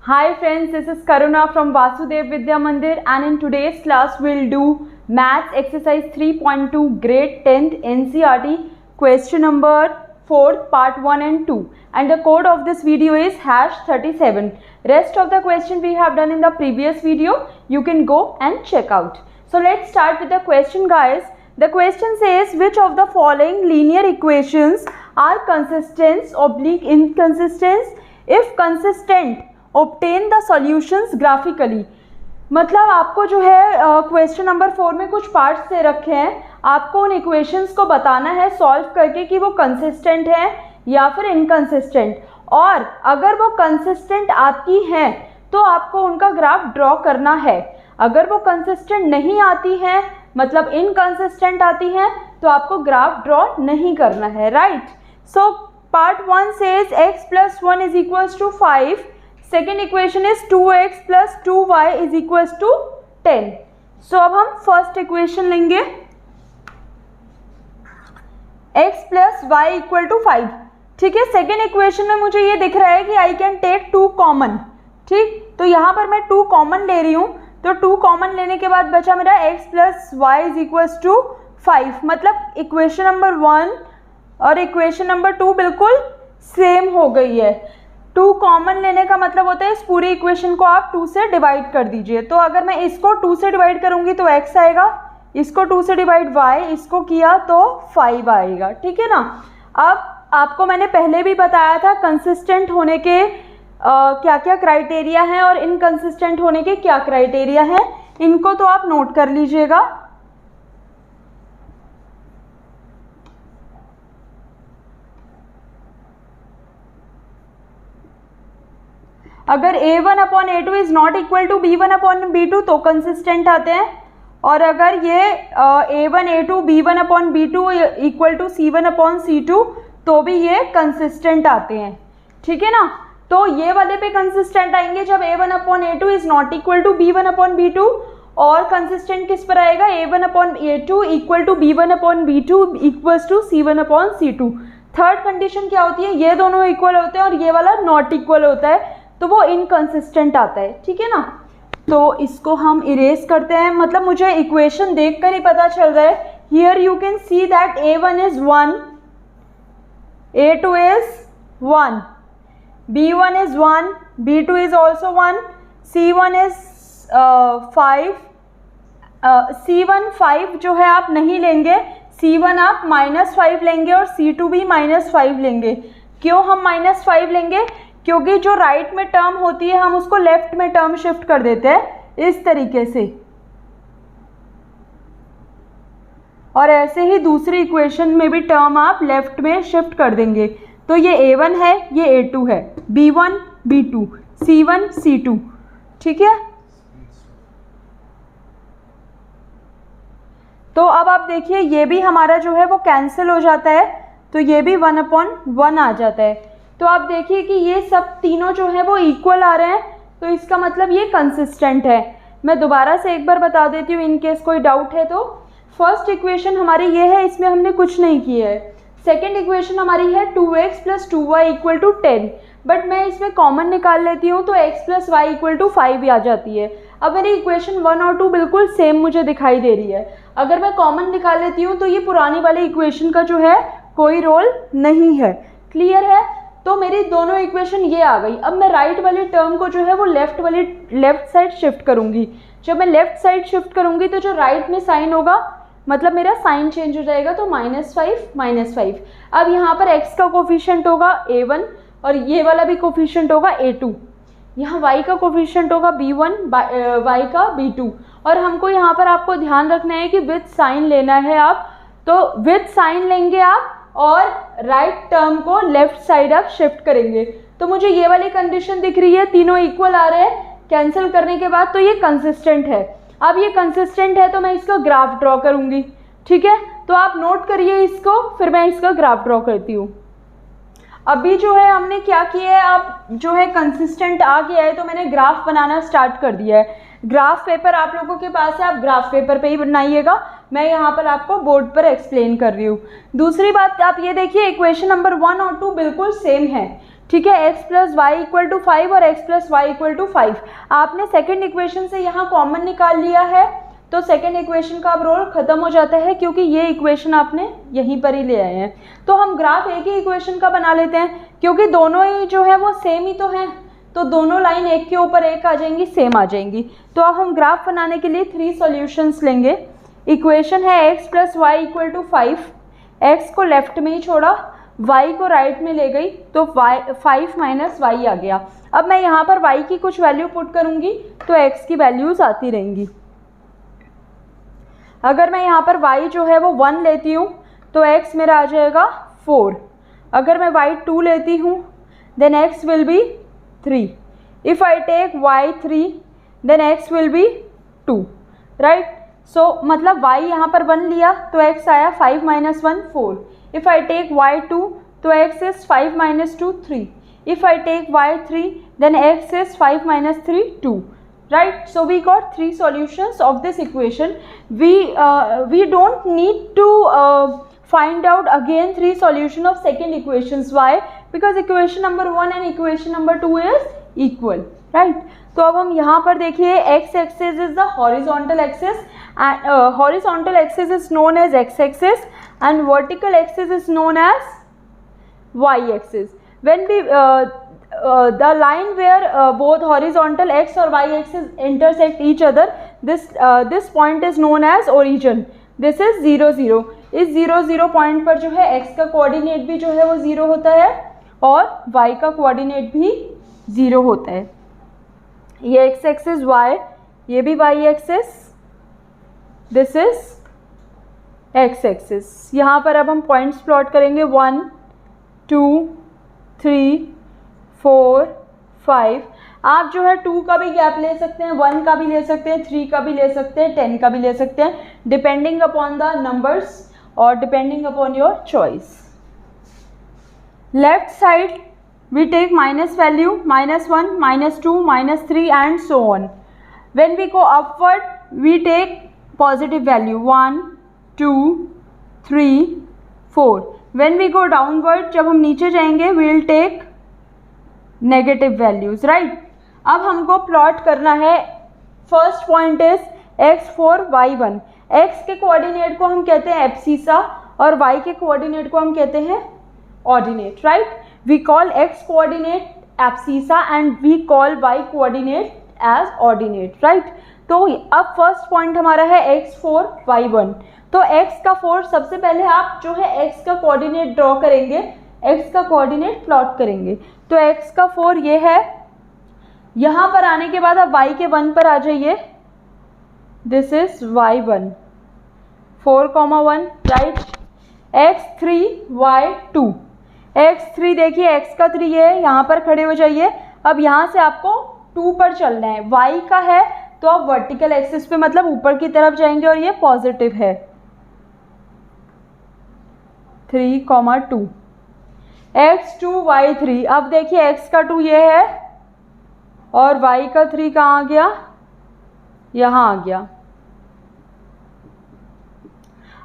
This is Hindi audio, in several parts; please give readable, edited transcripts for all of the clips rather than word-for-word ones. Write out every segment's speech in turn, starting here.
Hi friends, this is Karuna from Vasudev Vidya Mandir, and in today's class we'll do Maths exercise 3.2 grade 10th NCERT question number 4 part 1 and 2, and the code of this video is #37. Rest of the question we have done in the previous video. You can go and check out. So let's start with the question, guys. The question says, which of the following linear equations are consistent/inconsistent? If consistent, obtain the solutions graphically. मतलब आपको जो है क्वेश्चन नंबर 4 में कुछ पार्ट्स दे रखे हैं, आपको उन इक्वेशंस को बताना है सॉल्व करके कि वो कंसिस्टेंट है या फिर इनकंसिस्टेंट, और अगर वो कंसिस्टेंट आती हैं तो आपको उनका ग्राफ ड्रॉ करना है। अगर वो कंसिस्टेंट नहीं आती हैं, मतलब इनकंसिस्टेंट आती हैं, तो आपको ग्राफ ड्रॉ नहीं करना है, right. So part 1 says x + 1 = 5. Second equation is 2x + 2y = 10. सो अब हम फर्स्ट इक्वेशन लेंगे, x + y = 5. ठीक है, सेकेंड इक्वेशन में मुझे ये दिख रहा है कि आई कैन टेक 2 कॉमन। ठीक, तो यहाँ पर मैं 2 कॉमन ले रही हूँ, तो 2 कॉमन लेने के बाद बचा मेरा x + y = 5। मतलब इक्वेशन नंबर 1 और इक्वेशन नंबर 2 बिल्कुल सेम हो गई है। 2 कॉमन लेने का मतलब होता है इस पूरी इक्वेशन को आप 2 से डिवाइड कर दीजिए। तो अगर मैं इसको 2 से डिवाइड करूंगी तो x आएगा, इसको 2 से डिवाइड y, इसको किया तो 5 आएगा। ठीक है ना। अब आपको मैंने पहले भी बताया था कंसिस्टेंट होने के क्या क्या क्राइटेरिया हैं और इनकंसिस्टेंट होने के क्या क्राइटेरिया हैं, इनको तो आप नोट कर लीजिएगा। अगर a1/a2 is not equal to b1/b2 तो कंसिस्टेंट आते हैं, और अगर ये a1a2 b1/b2 = c1/c2 तो भी ये कंसिस्टेंट आते हैं। ठीक है ना। तो ये वाले पे कंसिस्टेंट आएंगे जब a1/a2 is not equal to b1/b2, और कंसिस्टेंट किस पर आएगा, a1/a2 = b1/b2 = c1/c2। Third condition क्या होती है, ये दोनों इक्वल होते हैं और ये वाला नॉट इक्वल होता है, तो वो इनकंसिस्टेंट आता है। ठीक है ना। तो इसको हम इरेज करते हैं, मतलब मुझे इक्वेशन देखकर ही पता चल रहा है। Here you can see that a1 is 1, a2 is 1, b1 is 1, b2 is also 1, c1 is 5, c1 5 जो है आप नहीं लेंगे, c1 आप -5 लेंगे और c2 भी -5 लेंगे। क्यों हम -5 लेंगे, क्योंकि जो राइट में टर्म होती है हम उसको लेफ्ट में टर्म शिफ्ट कर देते हैं इस तरीके से, और ऐसे ही दूसरी इक्वेशन में भी टर्म आप लेफ्ट में शिफ्ट कर देंगे। तो ये a1 है, ये a2 है, b1 b2, c1 c2। ठीक है। तो अब आप देखिए ये भी हमारा जो है वो कैंसिल हो जाता है, तो ये भी 1/1 आ जाता है। तो आप देखिए कि ये सब तीनों जो है वो इक्वल आ रहे हैं, तो इसका मतलब ये कंसिस्टेंट है। मैं दोबारा से एक बार बता देती हूँ इन केस कोई डाउट है तो। फर्स्ट इक्वेशन हमारी ये है, इसमें हमने कुछ नहीं किया है। सेकंड इक्वेशन हमारी है 2x + 2y = 10, बट मैं इसमें कॉमन निकाल लेती हूँ तो x + y = 5 आ जाती है। अब मेरी इक्वेशन 1 और 2 बिल्कुल सेम मुझे दिखाई दे रही है। अगर मैं कॉमन निकाल लेती हूँ तो ये पुरानी वाली इक्वेशन का जो है कोई रोल नहीं है। क्लियर है। तो मेरी दोनों इक्वेशन ये आ गई। अब मैं राइट वाली टर्म को जो है वो लेफ्ट साइड शिफ्ट करूँगी। जब मैं लेफ्ट साइड शिफ्ट करूँगी तो जो राइट में साइन होगा, मतलब मेरा साइन चेंज हो जाएगा, तो -5 -5। अब यहाँ पर x का कोफिशिएंट होगा a1 और ये वाला भी कोफिशिएंट होगा a2। यहाँ y का कोफिशिएंट होगा b1, y का b2, और हमको यहाँ पर आपको ध्यान रखना है कि विद साइन लेना है आप, तो विद साइन लेंगे आप और राइट टर्म को लेफ्ट साइड आप शिफ्ट करेंगे। तो मुझे ये वाली कंडीशन दिख रही है, तीनों इक्वल आ रहे हैं कैंसिल करने के बाद, तो ये कंसिस्टेंट है। अब ये कंसिस्टेंट है तो मैं इसका ग्राफ ड्रॉ करूँगी। ठीक है, तो आप नोट करिए इसको, फिर मैं इसका ग्राफ ड्रॉ करती हूँ। अभी जो है हमने क्या किया है, अब जो है कंसिस्टेंट आ गया है तो मैंने ग्राफ बनाना स्टार्ट कर दिया है। ग्राफ पेपर आप लोगों के पास है, आप ग्राफ पेपर पे ही बनाइएगा, मैं यहाँ पर आपको बोर्ड पर एक्सप्लेन कर रही हूँ। दूसरी बात आप ये देखिए, इक्वेशन नंबर 1 और 2 बिल्कुल सेम है। ठीक है, x plus Y equal to 5 और x plus Y equal to 5। आपने सेकेंड इक्वेशन से यहाँ कॉमन निकाल लिया है, तो सेकेंड इक्वेशन का अब रोल खत्म हो जाता है, क्योंकि ये इक्वेशन आपने यहीं पर ही ले आए हैं। तो हम ग्राफ एक ही इक्वेशन का बना लेते हैं, क्योंकि दोनों ही जो है वो सेम ही तो हैं, तो दोनों लाइन एक के ऊपर एक आ जाएंगी, सेम आ जाएंगी। तो अब हम ग्राफ बनाने के लिए 3 सॉल्यूशंस लेंगे। इक्वेशन है x plus Y equal to 5, x को लेफ्ट में ही छोड़ा, y को राइट में ले गई, तो 5 माइनस वाई आ गया। अब मैं यहाँ पर y की कुछ वैल्यू पुट करूँगी तो x की वैल्यूज़ आती रहेंगी। अगर मैं यहाँ पर y जो है वो 1 लेती हूँ तो x मेरा आ जाएगा 4। अगर मैं y 2 लेती हूँ then x will be 3। If I take y 3 then x will be 2, right. So मतलब y यहाँ पर 1 लिया तो x आया 5 minus 1 4। If I take y 2 तो x is 5 minus 2 3। If I take y 3 then x is 5 minus 3 2, right? So we got 3 solutions of this equation. We don't need to find out again 3 solution of second equations. Why? Because equation number 1 and equation number 2 is equal, right? तो अब हम यहाँ पर देखिए x axis is the horizontal axis and horizontal axis is known as x axis and vertical axis is known as y axis. When we the line where both horizontal x or y axis intersect each other, this point is known as origin. This is 0 0. इस 0 0 पॉइंट पर जो है x का कोऑर्डिनेट भी जो है वो 0 होता है और y का कोऑर्डिनेट भी 0 होता है। ये x एक्सिस y, ये भी y axis, this is x axis. यहाँ पर अब हम पॉइंट्स प्लॉट करेंगे 1 2 3 4 5। आप जो है 2 का भी गैप ले सकते हैं, 1 का भी ले सकते हैं, 3 का भी ले सकते हैं, 10 का भी ले सकते हैं, डिपेंडिंग अपॉन द नंबर्स और depending upon your choice. Left side we take minus value, minus 1, minus 2, minus 3 and so on. When we go upward, we take positive value 1, 2, 3, 4. When we go downward, जब हम नीचे जाएंगे we will take negative values, right? अब हमको प्लॉट करना है। First point is x4 y1। x के कोऑर्डिनेट को हम कहते हैं एब्सिसा और y के कोऑर्डिनेट को हम कहते हैं ordinate, right? We call x coordinate abscissa and we call y coordinate as ordinate, right? तो अब फर्स्ट पॉइंट हमारा है x4 y1। तो x का 4 सबसे पहले आप जो है x का कोऑर्डिनेट ड्रॉ करेंगे, x का कोऑर्डिनेट प्लॉट करेंगे। तो x का 4 ये है। यहाँ पर आने के बाद आप y के 1 पर आ जाइए, this is y1 4,1, right? x3 y2। x3 देखिए x का 3 है, यहाँ पर खड़े हो जाइए। अब यहाँ से आपको 2 पर चलना है, y का है तो आप वर्टिकल एक्सिस पे मतलब ऊपर की तरफ जाएंगे और ये पॉजिटिव है 3,2। x2 y3। अब देखिए x का 2 ये है और y का 3 कहाँ आ गया, यहाँ आ गया।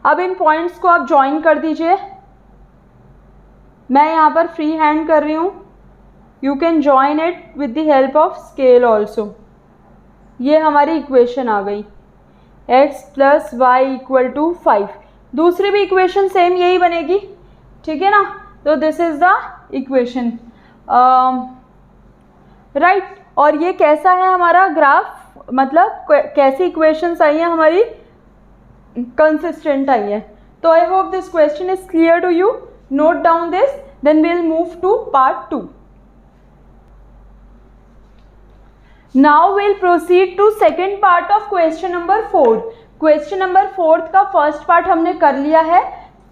अब इन पॉइंट्स को आप ज्वाइन कर दीजिए। मैं यहाँ पर फ्री हैंड कर रही हूँ, you can join it with the help of scale also. ये हमारी इक्वेशन आ गई x plus Y equal to 5। दूसरी भी इक्वेशन सेम यही बनेगी, ठीक है ना? तो this is the equation, right. और ये कैसा है हमारा ग्राफ, मतलब कैसी इक्वेशंस आई हैं हमारी, कंसिस्टेंट आई है। तो I hope this question is clear to you. Note down this, then we'll move to part 2. Now we'll proceed to second part of question number 4. Question number 4 का फर्स्ट पार्ट हमने कर लिया है।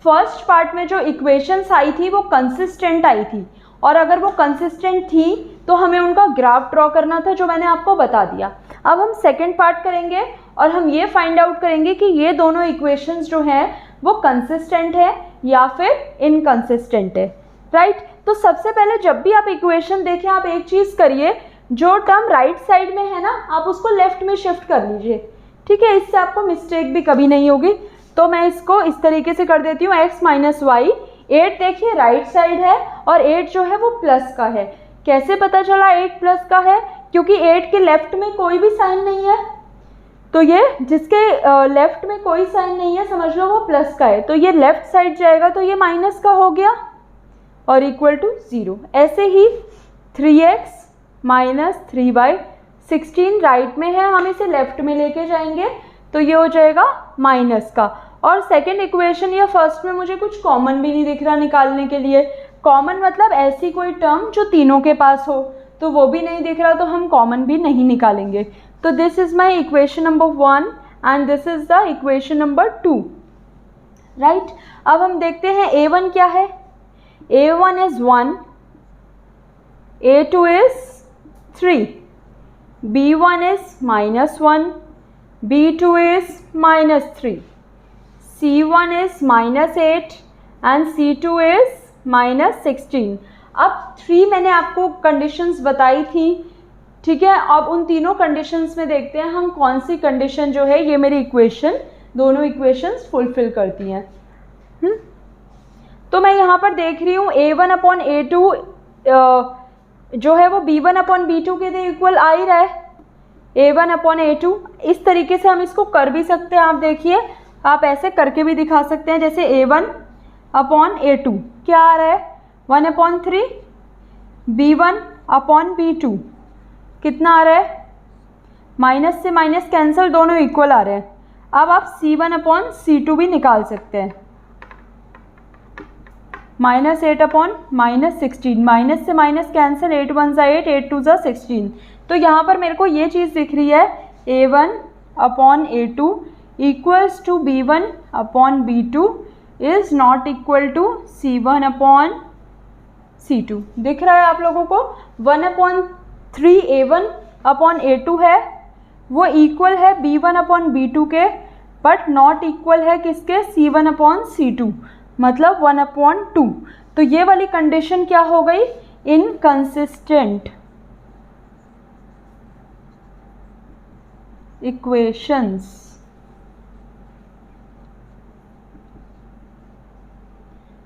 फर्स्ट पार्ट में जो इक्वेशंस आई थी वो कंसिस्टेंट आई थी, और अगर वो कंसिस्टेंट थी तो हमें उनका ग्राफ ड्रॉ करना था, जो मैंने आपको बता दिया। अब हम सेकेंड पार्ट करेंगे और हम ये फाइंड आउट करेंगे कि ये दोनों इक्वेशंस जो हैं वो कंसिस्टेंट है या फिर इनकंसिस्टेंट है, राइट? तो सबसे पहले जब भी आप इक्वेशन देखें, आप एक चीज़ करिए, जो टर्म राइट साइड में है ना, आप उसको लेफ्ट में शिफ्ट कर लीजिए, ठीक है? इससे आपको मिस्टेक भी कभी नहीं होगी। तो मैं इसको इस तरीके से कर देती हूँ, x माइनस वाई 8 देखिए राइट साइड है और 8 जो है वो प्लस का है। कैसे पता चला 8 प्लस का है? क्योंकि 8 के लेफ्ट में कोई भी साइन नहीं है, तो ये जिसके लेफ्ट में कोई साइन नहीं है समझ लो वो प्लस का है, तो ये लेफ्ट साइड जाएगा तो ये माइनस का हो गया और इक्वल टू 0। ऐसे ही 3x माइनस 3/16 राइट में है, हम इसे लेफ्ट में लेके जाएंगे तो ये हो जाएगा माइनस का। और सेकंड इक्वेशन या फर्स्ट में मुझे कुछ कॉमन भी नहीं दिख रहा निकालने के लिए। कॉमन मतलब ऐसी कोई टर्म जो तीनों के पास हो, तो वो भी नहीं दिख रहा, तो हम कॉमन भी नहीं निकालेंगे। तो this is my equation number 1 and this is the equation number 2, right. अब हम देखते हैं A1 क्या है। A1 is 1, A2 is 3, B1 is -1, B2 is -3, C1 is -8 and C2 is -16। अब 3 मैंने आपको कंडीशंस बताई थी, ठीक है। अब उन तीनों कंडीशंस में देखते हैं हम कौन सी कंडीशन जो है ये मेरी इक्वेशन, दोनों इक्वेशंस फुलफिल करती हैं। तो मैं यहाँ पर देख रही हूँ A1/A2 जो है वो B1/B2 के इक्वल आ ही रहा है। A1/A2 इस तरीके से हम इसको कर भी सकते हैं। आप देखिए, आप ऐसे करके भी दिखा सकते हैं, जैसे A1/A2 क्या आ रहा है 1/3, B1/B2 कितना आ रहा है, माइनस से माइनस कैंसिल, दोनों इक्वल आ रहे हैं। अब आप C1/C2 भी निकाल सकते हैं, -8/-16, माइनस से माइनस कैंसिल, 8 1 8, 8 2 16। तो यहाँ पर मेरे को ये चीज़ दिख रही है A1/A2 equals to B1/B2 is not equal to C1/C2। दिख रहा है आप लोगों को? 1/3 A1/A2 है, वो इक्वल है B1/B2 के, बट नॉट इक्वल है किसके, C1/C2, मतलब 1/2। तो ये वाली कंडीशन क्या हो गई, इनकंसिस्टेंट इक्वेशंस।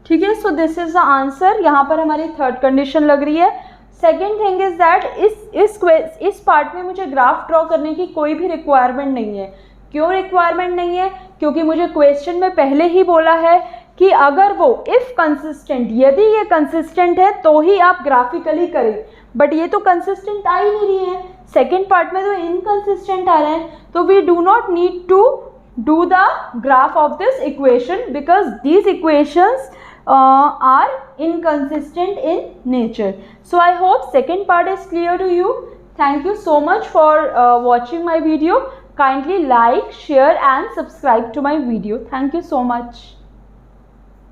ठीक है, so this is the answer. यहाँ पर हमारी थर्ड कंडीशन लग रही है। सेकेंड थिंग इज दैट इस पार्ट में मुझे ग्राफ ड्रॉ करने की कोई भी रिक्वायरमेंट नहीं है। क्यों रिक्वायरमेंट नहीं है? क्योंकि मुझे क्वेश्चन में पहले ही बोला है कि अगर वो इफ़ कंसिस्टेंट, यदि ये कंसिस्टेंट है तो ही आप ग्राफिकली करें, बट ये तो कंसिस्टेंट आ ही नहीं रही है। सेकेंड पार्ट में तो इनकंसिस्टेंट आ रहे हैं, तो we do not need to do the graph of this equation because these equations are inconsistent in nature. So I hope second part is clear to you. Thank you so much for watching my video. Kindly like, share and subscribe to my video. Thank you so much.